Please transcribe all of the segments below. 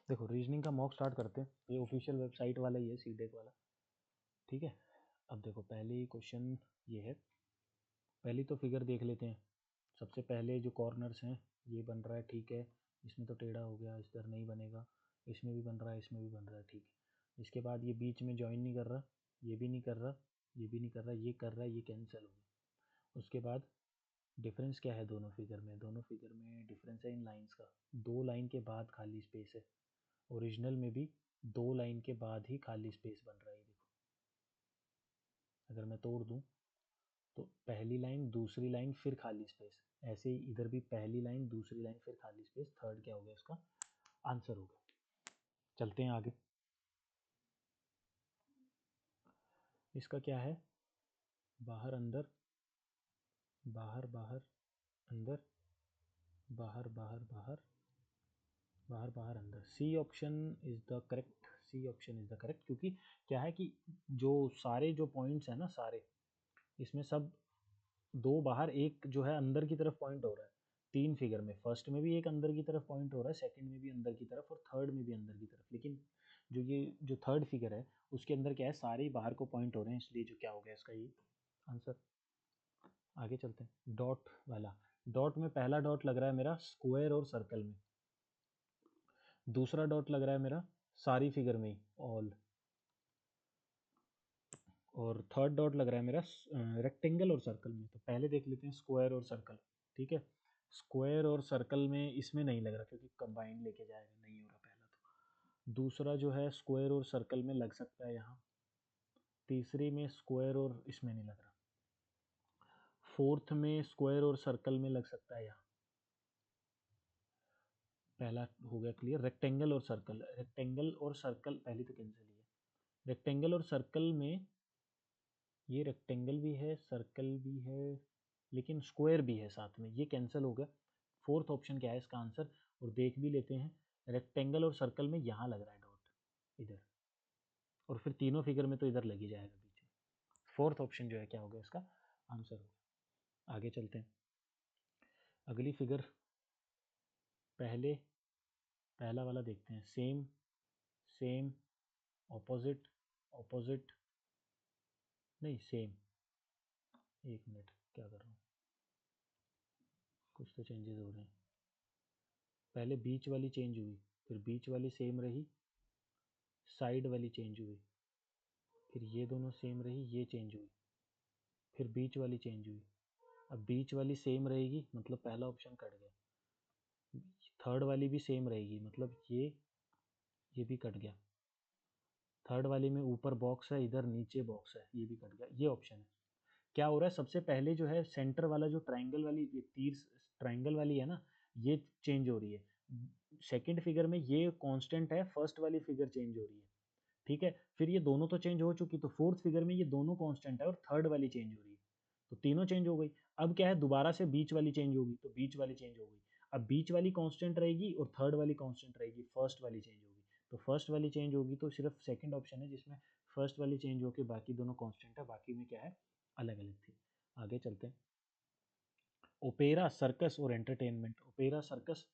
देखो रीजनिंग का mock start करते हैं, ये ऑफिशियल वेबसाइट वाला ही है, सीडेक वाला। ठीक है, अब देखो पहले क्वेश्चन ये है, पहली तो फिगर देख लेते हैं। सबसे पहले जो कॉर्नर्स हैं ये बन रहा है, ठीक है, इसमें तो टेढ़ा हो गया, इस तरह नहीं बनेगा, इसमें भी बन रहा है, इसमें भी बन रहा है, ठीक है। इसके बाद ये बीच में ज्वाइन नहीं कर रहा, ये भी नहीं कर रहा, ये भी नहीं कर रहा, ये कर रहा है, ये कैंसिल हो गया। उसके बाद डिफरेंस क्या है दोनों फिगर में, दोनों फिगर में डिफरेंस है इन लाइंस का, दो लाइन के बाद खाली स्पेस है। ओरिजिनल में भी दो लाइन के बाद ही खाली स्पेस बन रहा है, देखो अगर मैं तोड़ दूं तो पहली लाइन दूसरी लाइन फिर खाली स्पेस, ऐसे ही इधर भी पहली लाइन दूसरी लाइन फिर खाली स्पेस, थर्ड क्या हो गया इसका आंसर हो गया। चलते हैं आगे। इसका क्या है, बाहर अंदर, बाहर बाहर अंदर, बाहर बाहर बाहर, बाहर बाहर अंदर। C option is the correct, C option is the correct, क्योंकि क्या है कि जो सारे जो पॉइंट्स हैं ना सारे, इसमें सब दो बाहर एक जो है अंदर की तरफ पॉइंट हो रहा है। तीन फिगर में, फर्स्ट में भी एक अंदर की तरफ पॉइंट हो रहा है, सेकंड में भी अंदर की तरफ, और थर्ड में भी अंदर की तरफ। लेकिन जो ये जो थर्ड फिगर है उसके अंदर क्या है, सारे ही बाहर को पॉइंट हो रहे हैं, इसलिए जो क्या हो गया इसका ये आंसर। आगे चलते हैं, डॉट वाला। डॉट में पहला डॉट लग रहा है मेरा स्क्वायर और सर्कल में, दूसरा डॉट लग रहा है मेरा सारी फिगर में ऑल, और थर्ड डॉट लग रहा है मेरा रेक्टेंगल और सर्कल में। तो पहले देख लेते हैं स्क्वायर और सर्कल। ठीक है, स्क्वायर और सर्कल में इसमें नहीं लग रहा क्योंकि कंबाइन लेके जाएगा, नहीं हो रहा पहला। तो दूसरा जो है स्क्वायर और सर्कल में लग सकता है यहाँ, तीसरी में स्क्वायर और इसमें नहीं लग रहा, फोर्थ में स्क्वायर और सर्कल में लग सकता है यहाँ। पहला हो गया क्लियर, रेक्टेंगल और सर्कल, रेक्टेंगल और सर्कल पहली तो कैंसिल ही है। रेक्टेंगल और सर्कल में ये रेक्टेंगल भी है, सर्कल भी है, लेकिन स्क्वायर भी है साथ में, ये कैंसिल हो गया। फोर्थ ऑप्शन क्या है इसका आंसर, और देख भी लेते हैं। रेक्टेंगल और सर्कल में यहाँ लग रहा है डॉट इधर, और फिर तीनों फिगर में तो इधर लग ही जाएगा बीच में। फोर्थ ऑप्शन जो है क्या होगा इसका आंसर होगा। आगे चलते हैं, अगली फिगर, पहले पहला वाला देखते हैं। सेम, सेम, ऑपोजिट, ऑपोजिट, नहीं सेम, एक मिनट क्या कर रहा हूँ, कुछ तो चेंजेस हो रहे हैं। पहले बीच वाली चेंज हुई, फिर बीच वाली सेम रही, साइड वाली चेंज हुई, फिर ये दोनों सेम रही, ये चेंज हुई, फिर बीच वाली चेंज हुई। अब बीच वाली सेम रहेगी मतलब पहला ऑप्शन कट गया, थर्ड वाली भी सेम रहेगी मतलब ये भी कट गया, थर्ड वाली में ऊपर बॉक्स है, इधर नीचे बॉक्स है, ये भी कट गया, ये ऑप्शन है। क्या हो रहा है, सबसे पहले जो है सेंटर वाला जो ट्राइंगल वाली, ये तीर ट्राइंगल वाली है ना, ये चेंज हो रही है। सेकंड फिगर में ये कांस्टेंट है, फर्स्ट वाली फिगर चेंज हो रही है। ठीक है, फिर ये दोनों तो चेंज हो चुकी, तो फोर्थ फिगर में ये दोनों कांस्टेंट है और थर्ड वाली चेंज हो रही है, तो तीनों चेंज हो गई। अब क्या है, दोबारा से बीच वाली चेंज होगी, तो बीच वाली चेंज हो गई। अब बीच वाली कांस्टेंट रहेगी और थर्ड वाली कांस्टेंट रहेगी, फर्स्ट वाली चेंज होगी। तो फर्स्ट वाली चेंज होगी, तो सिर्फ सेकंड ऑप्शन है जिसमें फर्स्ट वाली चेंज होकर बाकी दोनों कांस्टेंट है, बाकी में क्या है अलग अलग थी। आगे चलते हैं, ओपेरा, सर्कस और एंटरटेनमेंट। ओपेरा, सर्कस,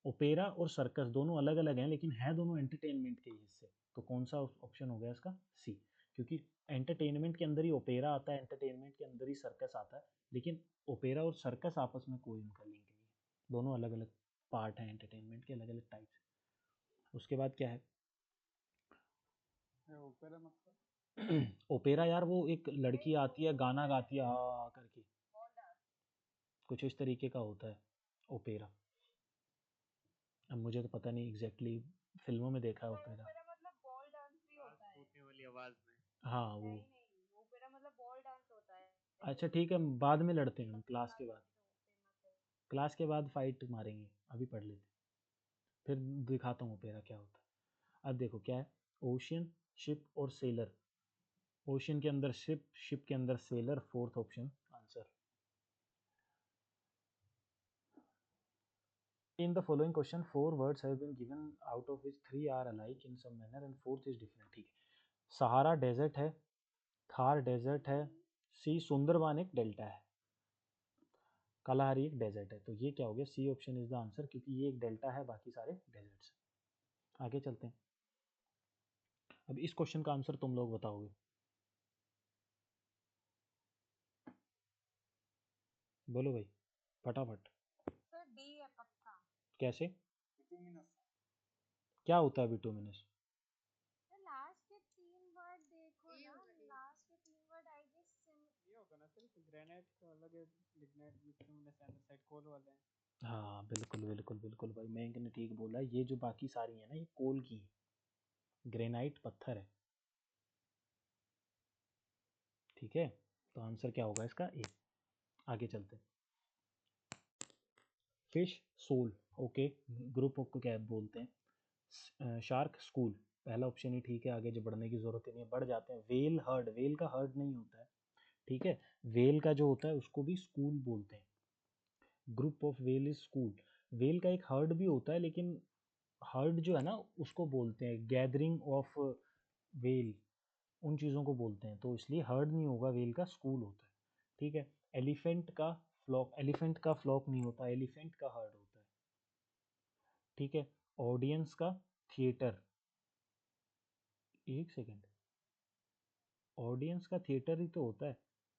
ओपेरा और सर्कस दोनों अलग अलग हैं लेकिन है दोनों एंटरटेनमेंट के हिस्से। तो कौन सा ऑप्शन हो गया इसका सी, क्योंकि एंटरटेनमेंट के अंदर ही ओपेरा आता है, एंटरटेनमेंट के अंदर ही सर्कस आता है, लेकिन ओपेरा और सर्कस आपस में कोई उनका लिंक नहीं है, दोनों अलग अलग पार्ट हैं एंटरटेनमेंट के, अलग अलग टाइप्स। उसके बाद क्या है, ओपेरा मतलब ओपेरा यार वो एक लड़की आती है गाना गाती है करके, कुछ इस तरीके का होता है ओपेरा। अब मुझे तो पता नहीं एग्जैक्टली, फिल्मों में देखा है ओपेरा। ओपेरा मतलब बॉल डांस भी होता है। टूटने वाली आवाज में। हाँ वो, नहीं नहीं, ओपेरा मतलब बॉल डांस होता है, अच्छा जो ठीक है, बाद में लड़ते हैं हम, फेमस क्लास के बाद, जो फेमस है। क्लास के बाद फाइट मारेंगे, अभी पढ़ लेते हैं, फिर दिखाता हूँ ओपेरा क्या होता है। अब देखो क्या है, ओशियन, शिप और सेलर। ओशियन के अंदर शिप, शिप के अंदर seller, fourth option answer. In the following question, four words have been given, out of which three are alike in some manner and fourth is different. ठीक है, Sahara desert है, Thar desert है, सी सुंदरबान एक delta है, Kalahari एक desert है। तो ये क्या हो गया, C option is the answer, क्योंकि ये एक डेल्टा है, बाकी सारे डेजर्ट्स। आगे चलते हैं। अब इस क्वेश्चन का आंसर तुम लोग बताओगे, बोलो भाई फटाफट। सर डी है पक्का। कैसे, क्या होता है बिटुमिनस? सर लास्ट के 3 वर्ड देखो ना, लास्ट के 3 वर्ड आई गेस ये होगा ना सर, ग्रेनाइट का अलग है, लिग्नाइट बिटुमिनस एंडरसाइट कोल वाले हैं। हाँ बिल्कुल बिल्कुल बिल्कुल भाई, मयंक ने ठीक बोला। ये जो बाकी सारी है ना, ये कोल की, ग्रेनाइट पत्थर है। ठीक है, तो आंसर क्या होगा इसका? ए। आगे चलते हैं। फिश सोल, ओके, ग्रुप को क्या बोलते हैं? शार्क स्कूल, पहला ऑप्शन ही ठीक है, आगे जो बढ़ने की जरूरत ही नहीं है, बढ़ जाते हैं। वेल हर्ड, वेल का हर्ड नहीं होता है, ठीक है, वेल का जो होता है उसको भी स्कूल बोलते हैं। Group of well is school. Well का एक हर्ड भी होता है, लेकिन हर्ड जो है ना उसको बोलते हैं गैदरिंग ऑफ वेल, उन चीज़ों को बोलते हैं, तो इसलिए हर्ड नहीं होगा, वेल का स्कूल होता है। ठीक है, एलिफेंट का फ्लॉक, एलिफेंट का फ्लॉक नहीं होता, एलिफेंट का हर्ड होता है। ठीक है, ऑडियंस का थिएटर, एक सेकेंड, ऑडियंस का थिएटर ही तो होता है।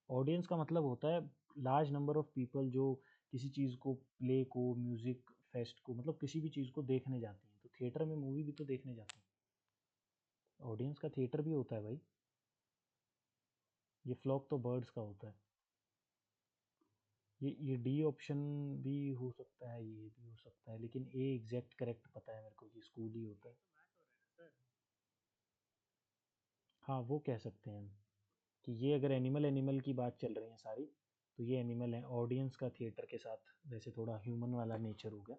ऑडियंस का मतलब होता है लार्ज नंबर ऑफ पीपल जो किसी चीज़ को, प्ले को, म्यूजिक फेस्ट को, मतलब किसी भी चीज़ को देखने जाती हैं, तो थिएटर में मूवी भी तो देखने जाते हैं, ऑडियंस का थिएटर भी होता है भाई। ये फ्लॉक तो बर्ड्स का होता है। ये डी ऑप्शन भी हो सकता है, ये भी हो सकता है, लेकिन ए एग्जैक्ट करेक्ट पता है मेरे को कि स्कूल ही होता है। हाँ वो कह सकते हैं हम कि ये अगर एनिमल एनिमल की बात चल रही है सारी, तो ये एनिमल है। ऑडियंस का थिएटर के साथ वैसे थोड़ा ह्यूमन वाला नेचर हो गया,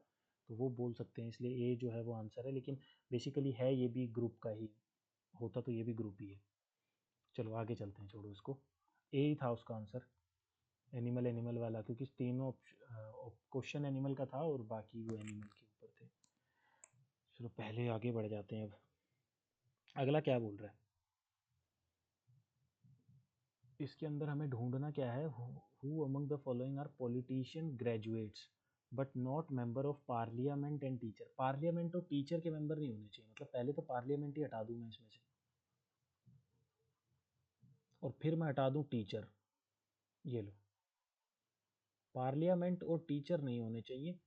तो वो बोल सकते हैं, इसलिए ए जो है वो आंसर है, लेकिन बेसिकली है ये भी ग्रुप का ही, होता तो ये भी ग्रुप ही है। चलो आगे चलते हैं, छोड़ो इसको, ए ही था उसका आंसर, एनिमल एनिमल वाला, क्योंकि तीनों क्वेश्चन एनिमल का था और बाकी वो एनिमल के ऊपर थे। चलो पहले आगे बढ़ जाते हैं। अब अगला क्या बोल रहा है इसके अंदर, हमें ढूंढना क्या है? Who among the following are politician graduates but not member of parliament and teacher. Parliament और टीचर के मेंबर नहीं होने चाहिए, मतलब पहले तो पार्लियामेंट ही हटा दूं मैं इसमें से, और फिर मैं हटा दूं टीचर। ये लो, पार्लियामेंट और टीचर नहीं होने चाहिए,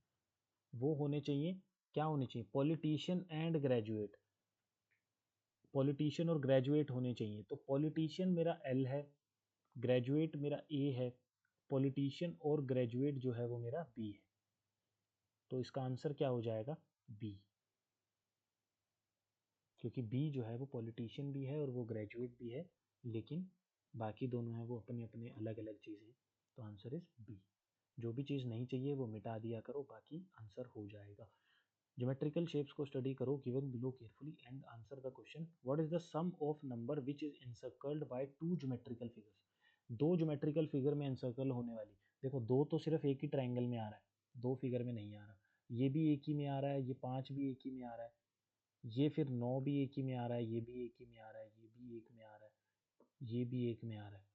वो होने चाहिए, क्या होने चाहिए? पॉलिटिशियन एंड ग्रेजुएट, पॉलिटिशियन और ग्रेजुएट होने चाहिए। तो पॉलिटिशियन मेरा एल है, ग्रेजुएट मेरा ए है, पॉलिटिशियन और ग्रेजुएट जो है वो मेरा बी है, तो इसका आंसर क्या हो जाएगा? बी, क्योंकि बी जो है वो पॉलिटिशियन भी है और वो ग्रेजुएट भी है, लेकिन बाकी दोनों हैं वो अपने अपने अलग अलग चीज़ें, तो आंसर इज बी। जो भी चीज़ नहीं चाहिए वो मिटा दिया करो, बाकी आंसर हो जाएगा। ज्योमेट्रिकल शेप्स को स्टडी करो, given below carefully and answer the question. What is the sum of number which is encircled by two geometrical figures? दो ज्योमेट्रिकल फिगर में एनसर्कल होने वाली, देखो दो तो सिर्फ एक ही ट्रायंगल में आ रहा है, दो फिगर में नहीं आ रहा, ये भी एक ही में आ रहा है, ये पाँच भी एक ही में आ रहा है, ये फिर नौ भी एक ही में आ रहा है, ये भी एक ही में आ रहा है, ये भी एक में आ रहा है, ये भी एक में आ रहा है,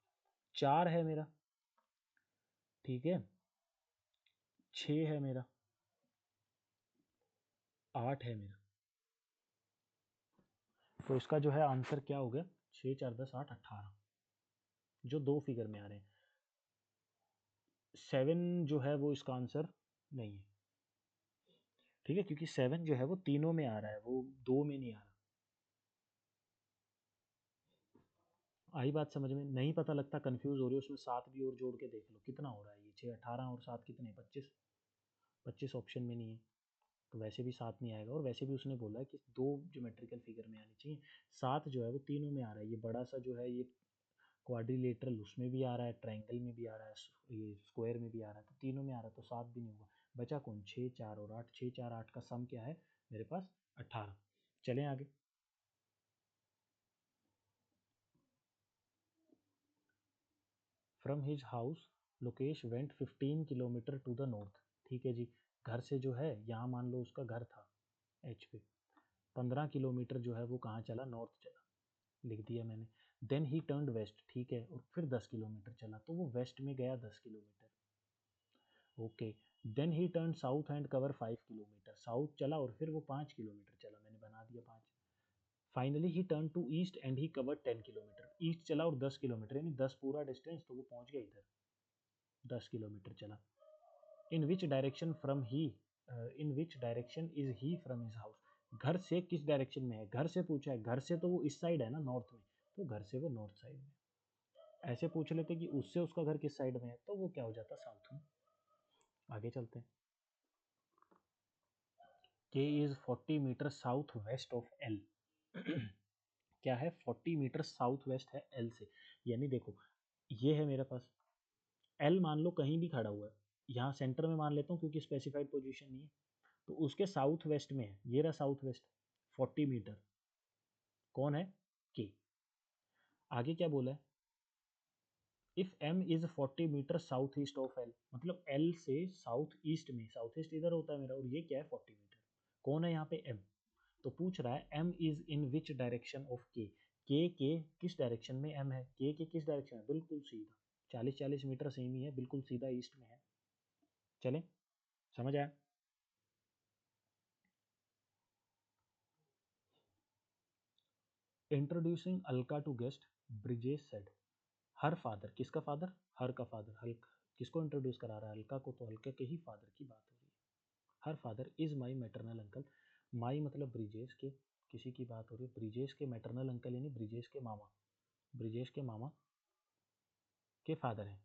चार है मेरा, ठीक है, छः है मेरा, आठ है मेरा, तो इसका जो है आंसर क्या हो गया? छः चार दस आठ, 18, जो दो फिगर में आ रहे हैं। सेवन जो है वो इसका आंसर नहीं है, ठीक है, क्योंकि सेवन जो है वो तीनों में आ रहा है, वो दो में नहीं आ रहा। आई बात समझ में? नहीं पता लगता, कंफ्यूज हो रही हो, उसमें सात भी और जोड़ के देख लो कितना हो रहा है, ये छः, 18 और सात कितने? 25, 25 ऑप्शन में नहीं है, तो वैसे भी सात नहीं आएगा, और वैसे भी उसने बोला है कि दो ज्योमेट्रिकल फिगर में आनी चाहिए। सात जो है वो तीनों में आ रहा है, ये बड़ा सा जो है ये क्वाड्रिलेटरल उसमें भी आ रहा है, ट्रायंगल में भी आ रहा है, ये स्क्वायर में भी आ रहा है, तो तीनों में आ रहा है, तो सात भी नहीं होगा। बचा कौन? छः चार और आठ, छः चार आठ का सम क्या है मेरे पास? 18। चलें आगे। From his house Lokesh went 15 kilometre to the north, ठीक है जी, घर से जो है यहाँ मान लो उसका घर था एच पे, 15 किलोमीटर जो है वो कहाँ चला? नॉर्थ चला, लिख दिया मैंने। देन ही टर्न्ड वेस्ट, ठीक है, और फिर 10 किलोमीटर चला, तो वो वेस्ट में गया 10 kilometre, okay. Then he turn south and cover 5 kilometre, south चला और फिर वो 5 किलोमीटर चला, मैंने बना बना दिया 5। Finally he turn to east and he covered 10 kilometre. East चला और 10 किलोमीटर, यानी 10 पूरा डिस्टेंस, तो वो पहुंच गया इधर, 10 किलोमीटर चला। In which direction from he, in which direction is he from his house. घर से किस डायरेक्शन में है, घर से पूछा है, घर से तो वो इस साइड है ना, नॉर्थ में, तो घर से वो नॉर्थ साइड में। ऐसे पूछ लेते कि उससे उसका घर किस साइड में है, तो वो क्या हो जाता, साउथ में। आगे चलते हैं। K is 40 metre south west of L. क्या है, 40 मीटर साउथ वेस्ट है एल से, यानी देखो ये है मेरे पास एल, मान लो कहीं भी खड़ा हुआ है, यहाँ सेंटर में मान लेता हूँ क्योंकि स्पेसिफाइड पोजीशन नहीं है, तो उसके साउथ वेस्ट में है, ये रहा साउथ वेस्ट 40 मीटर, कौन है, के। आगे क्या बोला है, if M is 40 metre south east of L, मतलब एल से साउथ ईस्ट में, साउथ ईस्ट इधर होता है मेरा, और ये क्या है 40 मीटर, कौन है यहाँ पे, एम। तो पूछ रहा है M is in which direction of K किस डायरेक्शन में एम है, के किस डायरेक्शन है, बिल्कुल सीधा, 40-40 मीटर सेम ही है, बिल्कुल सीधा ईस्ट में है। चले, समझ आया। Introducing Alka to guest, Brijesh said her father, किसका फादर, हर का फादर, हल्क किसको इंट्रोड्यूस करा रहा है, अलका को, तो अलका के ही फादर की बात हो रही है। Her father is my maternal uncle, my मतलब ब्रिजेश के, किसी की बात हो रही है, ब्रिजेश के मैटरनल अंकल यानी ब्रिजेश के मामा, ब्रिजेश के मामा के फादर हैं।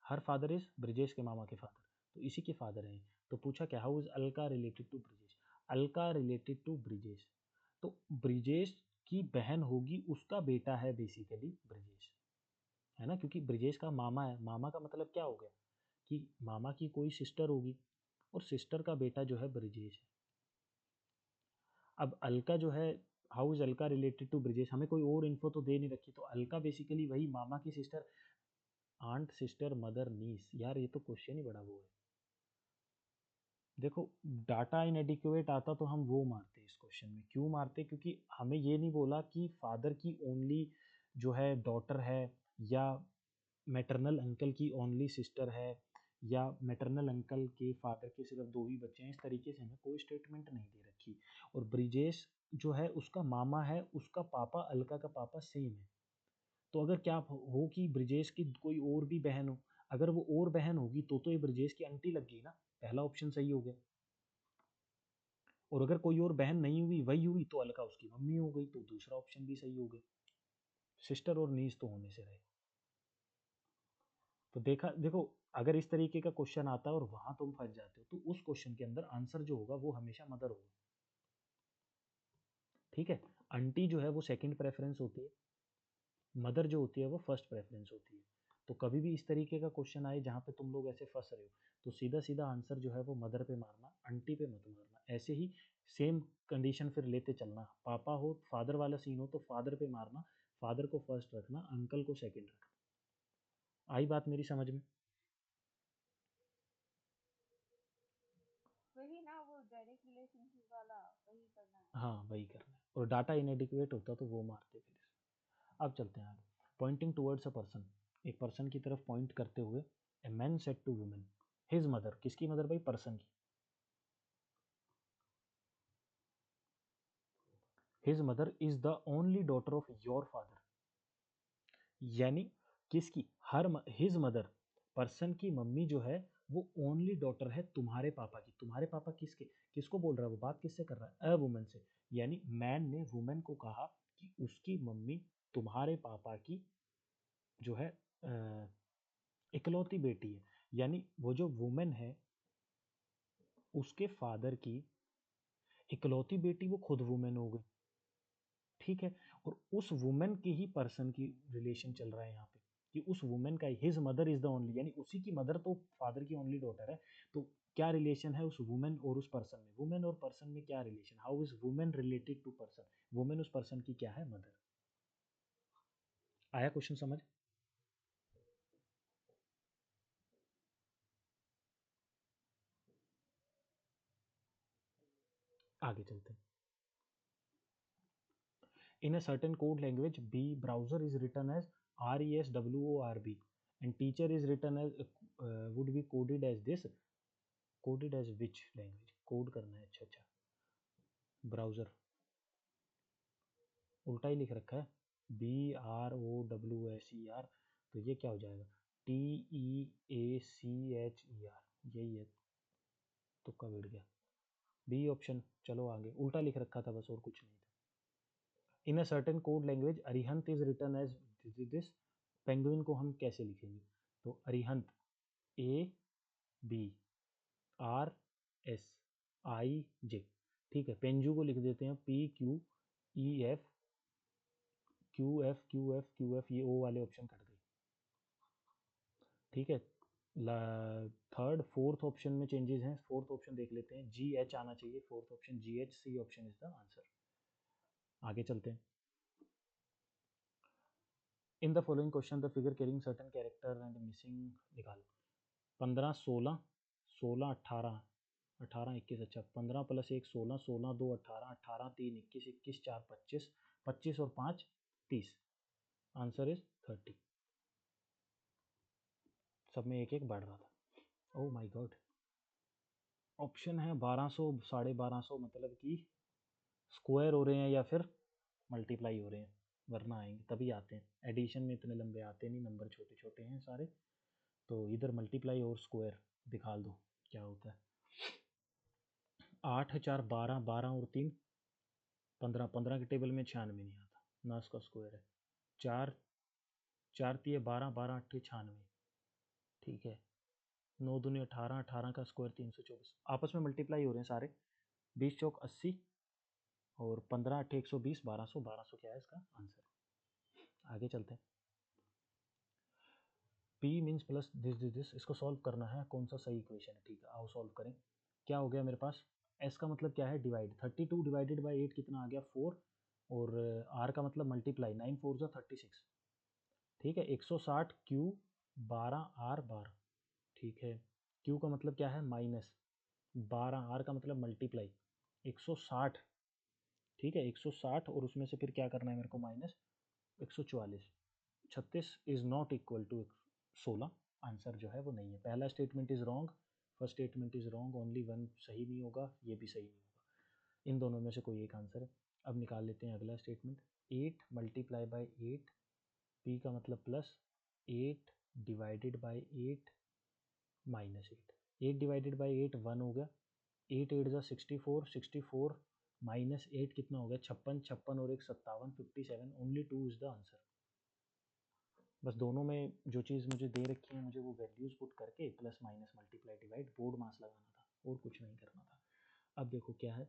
हर फादर इज ब्रिजेश के मामा के फादर, तो इसी के फादर हैं। तो पूछा क्या, how is Alka related to Brijesh, Alka related to Brijesh, तो ब्रिजेश की बहन होगी, उसका बेटा है बेसिकली ब्रिजेश, है ना, क्योंकि ब्रिजेश का मामा है, मामा का मतलब क्या हो गया कि मामा की कोई सिस्टर होगी, और सिस्टर का बेटा जो है ब्रिजेश है। अब अलका जो है, how is Alka related to Brijesh, हमें कोई और इन्फो तो दे नहीं रखी, तो अलका बेसिकली वही मामा की सिस्टर, आंट सिस्टर मदर नीस, यार ये तो क्वेश्चन ही बड़ा वो है। देखो डाटा इनएडिक्वेट आता तो हम वो मारते इस क्वेश्चन में, क्यों मारते, क्योंकि हमें ये नहीं बोला कि फादर की ओनली जो है डॉटर है, या मैटरनल अंकल की ओनली सिस्टर है, या मैटरनल अंकल के फादर के सिर्फ 2 ही बच्चे हैं, इस तरीके से हमें कोई स्टेटमेंट नहीं दे रखी। और ब्रिजेश जो है उसका मामा है, उसका पापा, अलका का पापा सेम है, तो अगर क्या हो कि ब्रिजेश की कोई और भी बहन हो, अगर वो और बहन होगी तो ये ब्रिजेश की आंटी लग गई ना, पहला ऑप्शन सही हो गया। और अगर कोई और बहन नहीं हुई, वही हुई, तो अलका उसकी मम्मी हो गई, तो दूसरा ऑप्शन भी सही हो गया, सिस्टर और नीस तो होने से रहे। तो देखो अगर इस तरीके का क्वेश्चन आता है और वहां तुम फंस जाते हो, तो उस क्वेश्चन के अंदर आंसर जो होगा वो हमेशा मदर होगा, ठीक है। आंटी जो है वो सेकंड प्रेफरेंस होती है, मदर जो होती है वो फर्स्ट प्रेफरेंस होती है। तो कभी भी इस तरीके का क्वेश्चन आए जहाँ पे तुम लोग ऐसे फंस रहे हो, तो सीधा सीधा आंसर जो है वो मदर पे मारना, आंटी पे मत मारना। ऐसे ही सेम कंडीशन फिर लेते चलना, पापा हो, फादर वाला सीन हो तो फादर पे मारना, फादर को फर्स्ट रखना, अंकल को सेकंड रखना। आई बात मेरी समझ में। वही ना, वो डायरेक्ट रिलेशनशिप वाला वही करना है। हाँ वही करना है, और डाटा इनएडिक्वेट होता तो वो मारते फिर। अब चलते हैं आगे। पॉइंटिंग टूवर्ड्स अ पर्सन, एक पर्सन की तरफ पॉइंट करते हुए, a man said to women his mother, किसकी मदर भाई, पर्सन की, his mother is the only daughter of your father, यानी किसकी, हिज मदर, पर्सन की मम्मी जो है वो ओनली डॉटर है तुम्हारे पापा की, तुम्हारे पापा किसके, किसको बोल रहा है वो, बात किससे कर रहा है, अ वुमन से, यानी मैन ने वुमेन को कहा कि उसकी मम्मी तुम्हारे पापा की जो है इकलौती बेटी है, यानी वो जो वुमेन है उसके फादर की इकलौती बेटी, वो खुद वुमेन हो गई, ठीक है। और उस वुमेन की ही पर्सन की रिलेशन चल रहा है यहाँ पे, कि उस वुमेन का his mother is the only, यानी उसी की मदर तो फादर की ओनली डॉटर है, तो क्या रिलेशन है उस वुमेन और उस पर्सन में, वुमेन और पर्सन में क्या relation, how is women related to person, women उस पर्सन की क्या है, मदर। आया क्वेश्चन समझ। आगे चलते हैं। In a certain code language, B browser is written as RESWORB, and teacher is written as would be coded as this. Coded as which language? Code करना है, अच्छा अच्छा, browser. उल्टा ही लिख रखा है, BROWSER, तो ये क्या हो जाएगा, TEACHER, यही है, तुक्का बैठ गया, बी ऑप्शन। चलो आगे, उल्टा लिख रखा था बस, और कुछ नहीं था। In a certain code language Arihant is written as this, penguin को हम कैसे लिखेंगे, तो अरिहंत ABRSIJ, ठीक है। पेंजू को लिख देते हैं PQEFQFQFQF, ये ओ वाले ऑप्शन कट गए, ठीक है। थर्ड फोर्थ ऑप्शन में चेंजेस हैं, फोर्थ ऑप्शन देख लेते हैं, GH आना चाहिए fourth option, GHC option is the answer. आगे चलते हैं। In the following question the figure carrying certain character and missing निकालो। 15 16 16 18 18 21, अच्छा 15 + 1 16, 16 2 18, 18 3 21, 21 4 25, 25 और 5 30, आंसर इज 30। सब में एक एक बढ़ रहा था, ओह माय गॉड। ऑप्शन है 1200 1250, मतलब कि स्क्वायर हो रहे हैं या फिर मल्टीप्लाई हो रहे हैं, वरना आएंगे तभी आते हैं, एडिशन में इतने लंबे आते नहीं, नंबर छोटे छोटे हैं सारे, तो इधर मल्टीप्लाई और स्क्वायर दिखा दो क्या होता है। 8 4 12, 12 और 3 15, 15 के टेबल में 96 नहीं आता ना, उसका स्क्वायर है। 4 4 3 12, 12 8 96, ठीक है। 9 दूनी 18, 18 का स्क्वायर 324, आपस में मल्टीप्लाई हो रहे हैं सारे। 20 चौक 80 और 15 8 120, 1200, 1200 क्या है इसका आंसर। आगे चलते हैं। P मीन्स प्लस दिस, इसको सॉल्व करना है, कौन सा सही इक्वेशन है, ठीक है आओ सॉल्व करें। क्या हो गया मेरे पास, S का मतलब क्या है, डिवाइड, 32 डिवाइडेड बाई 8 कितना आ गया 4, और R का मतलब मल्टीप्लाई, 9 4 जा 36, ठीक है। 160 Q 12 R 12, ठीक है। Q का मतलब क्या है माइनस 12, R का मतलब मल्टीप्लाई 160, ठीक है 160, और उसमें से फिर क्या करना है मेरे को minus 144, 36 is not equal to 16, answer जो है वो नहीं है। पहला statement is wrong, first statement is wrong, only one सही नहीं होगा, ये भी सही नहीं होगा, इन दोनों में से कोई एक आंसर है। अब निकाल लेते हैं अगला स्टेटमेंट। 8 मल्टीप्लाई बाई 8, P का मतलब plus, 8 divided by 8 minus 8, 8 divided by 8 1 हो गया, 8 8 जा 64, 64 माइनस 8 कितना हो गया 56, 56 और एक 57, 57, ओनली 2 इज द आंसर। बस दोनों में जो चीज़ मुझे दे रखी है, मुझे वो वैल्यूज़ पुट करके plus minus multiply divide BODMAS लगाना था, और कुछ नहीं करना था। अब देखो क्या है,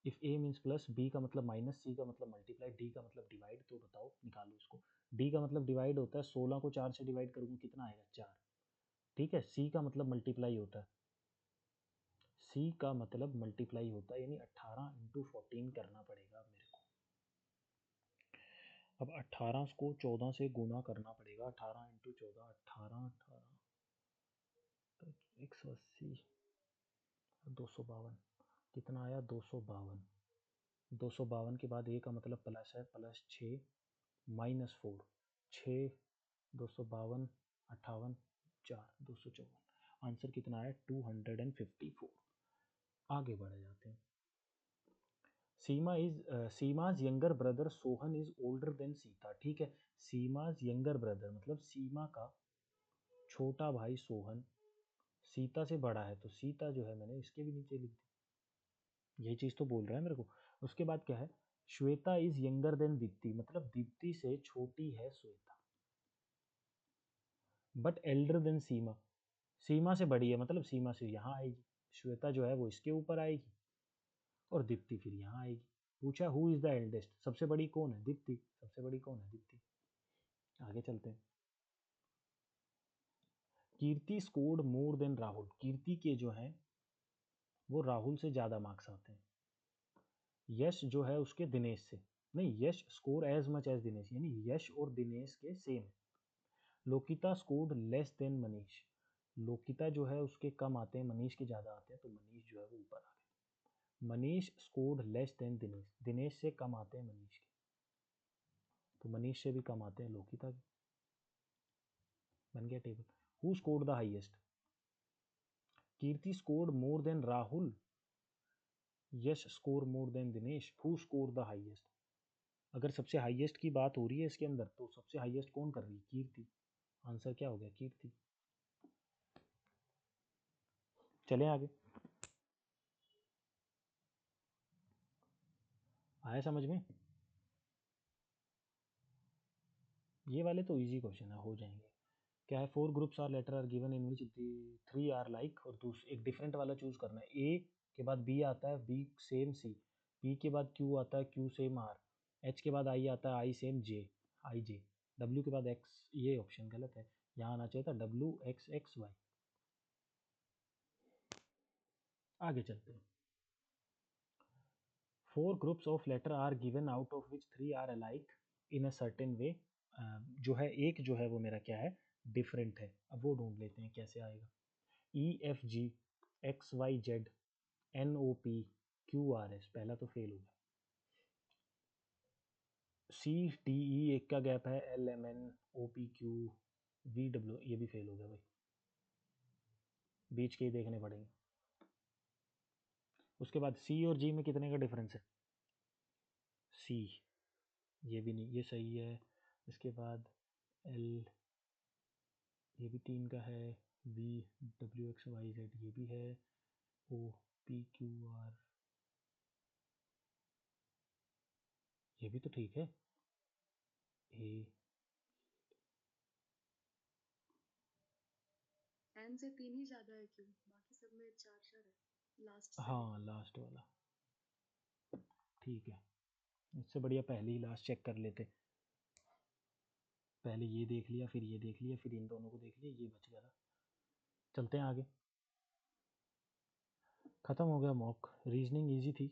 if A means plus, B का मतलब माइनस, C का मतलब मल्टीप्लाई, D का मतलब डिवाइड, तो बताओ निकालो इसको। D का मतलब डिवाइड होता है, 16 को 4 से डिवाइड करूँगा कितना आएगा 4, ठीक है। C का मतलब मल्टीप्लाई होता है, C का मतलब मल्टीप्लाई होता है, यानी 18 × 14 करना पड़ेगा मेरे को। अब 18 को 14 से गुना करना पड़ेगा, 18 × 14, 18 18 तो 180, 252, कितना आया 252, 252 के बाद A का मतलब प्लस है, प्लस 6 माइनस 4, 6 252 58 4 254, आंसर कितना आया 254। आगे बढ़ जाते हैं। Seema's younger brother Sohan is older than Sita, ठीक है। सीमाज यंगर ब्रदर मतलब सीमा का छोटा भाई सोहन सीता से बड़ा है, तो सीता जो है मैंने इसके भी नीचे लिख दी, यही चीज तो बोल रहा है मेरे को। उसके बाद क्या है, Shweta is younger than Deepti, मतलब दीप्ति से छोटी है श्वेता, बट एल्डर देन सीमा, सीमा से बड़ी है, मतलब सीमा से यहाँ आएगी, श्वेता जो है वो इसके ऊपर आएगी, और दीप्ति फिर यहाँ आएगी। पूछा हु इज द एल्डेस्ट, सबसे बड़ी कौन है, दीप्ति, सबसे बड़ी कौन है, दीप्ति। आगे चलते हैं। कीर्ति स्कोर्ड मोर देन राहुल, कीर्ति के जो है वो राहुल से ज्यादा मार्क्स आते हैं। यश जो है उसके दिनेश से, नहीं Yash score as much as Dinesh, यानी यश और दिनेश के सेम है। Lokita scored less than Manish, Lokita जो है उसके कम आते हैं, मनीष के ज्यादा आते हैं, तो मनीष जो है वो ऊपर आ गए। Manish scored less then Dinesh, Dinesh से कम आते हैं मनीष के, तो मनीष से भी कम आते हैं लोकिता के। बन गया table. Who scored the highest, Kirti scored more than Rahul, Yash score more than Dinesh, who score the highest, अगर सबसे हाईएस्ट की बात हो रही है इसके अंदर तो सबसे हाईएस्ट कौन कर रही है? कीर्ति। आंसर क्या हो गया? कीर्ति। चलें आगे। आया समझ में? ये वाले तो इजी क्वेश्चन है, हो जाएंगे। क्या है? 4 groups are letter are given in which 3 are like, और एक डिफरेंट वाला चूज करना है। ए के बाद बी आता है, बी सेम सी। बी के बाद क्यू आता है, क्यू सेम आर। एच के बाद आई आता है, आई सेम जे, आई जे। डब्ल्यू के बाद एक्स, ये ऑप्शन गलत है, यहाँ आना चाहिए था डब्ल्यू एक्स एक्स वाई। आगे चलते हैं। 4 groups of letter are given out of which 3 are alike in a certain way. जो है एक जो है वो मेरा क्या है? डिफरेंट है। अब वो ढूंढ लेते हैं कैसे आएगा। E F G X Y Z N O P Q R S, पहला तो फेल हो गया। सी डी ई एक का गैप है, L M N O P Q V W, ये भी फेल हो गया भाई, बीच के ही देखने पड़ेंगे। उसके बाद सी और जी में कितने का डिफरेंस है? सी, ये भी नहीं, ये सही है। इसके बाद एल, ये भी 3 का है। V W X Y Z, ये भी है। ओ पी क्यू आर, ये भी तो ठीक है। ए, एन से 3 ही ज्यादा है, क्यों बाकी सब में 4 है लास्ट से। हाँ लास्ट वाला ठीक है। इससे बढ़िया पहले ही लास्ट चेक कर लेते। पहले ये देख लिया, फिर ये देख लिया, फिर इन दोनों को देख लिया, ये बच गया था। चलते हैं आगे। ख़त्म हो गया मॉक। रीजनिंग इजी थी।